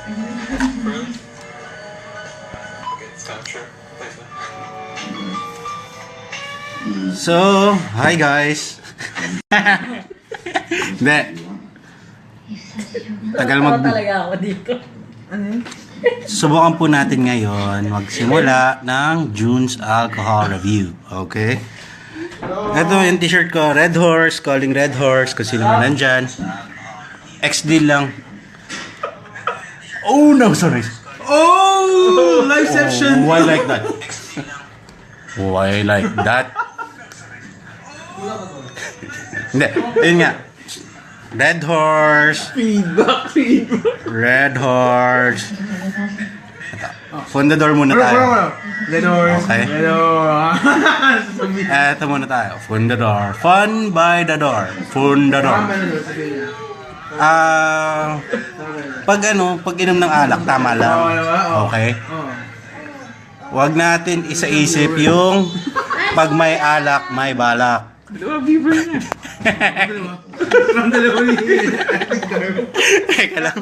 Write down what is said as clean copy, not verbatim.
Really? Okay, it's time. Sure. Thanks, man. So, hi guys. Hindi. Tagal Tawa talaga ako dito. Subukan po natin ngayon magsimula ng June's Alcohol Review. Okay? Ito yung t-shirt ko, Red Horse, calling Red Horse, kung sino man nandyan. XD lang. Oh no, sorry. Oh! Liveception! Why like that? Why like that? Hindi, yun nga. Red Horse. Feedback. Red Horse. Fundador muna tayo. Red Horse. Okay. Red Horse. Eto muna tayo. Fundador. Fun by the door. Fundador. Pag inom ng alak, tama lang. Okay? Huwag natin isa-isip yung pag may alak, may balak. Dalawa, beaver niya. Dalawa. Dalawa ni... Teka lang.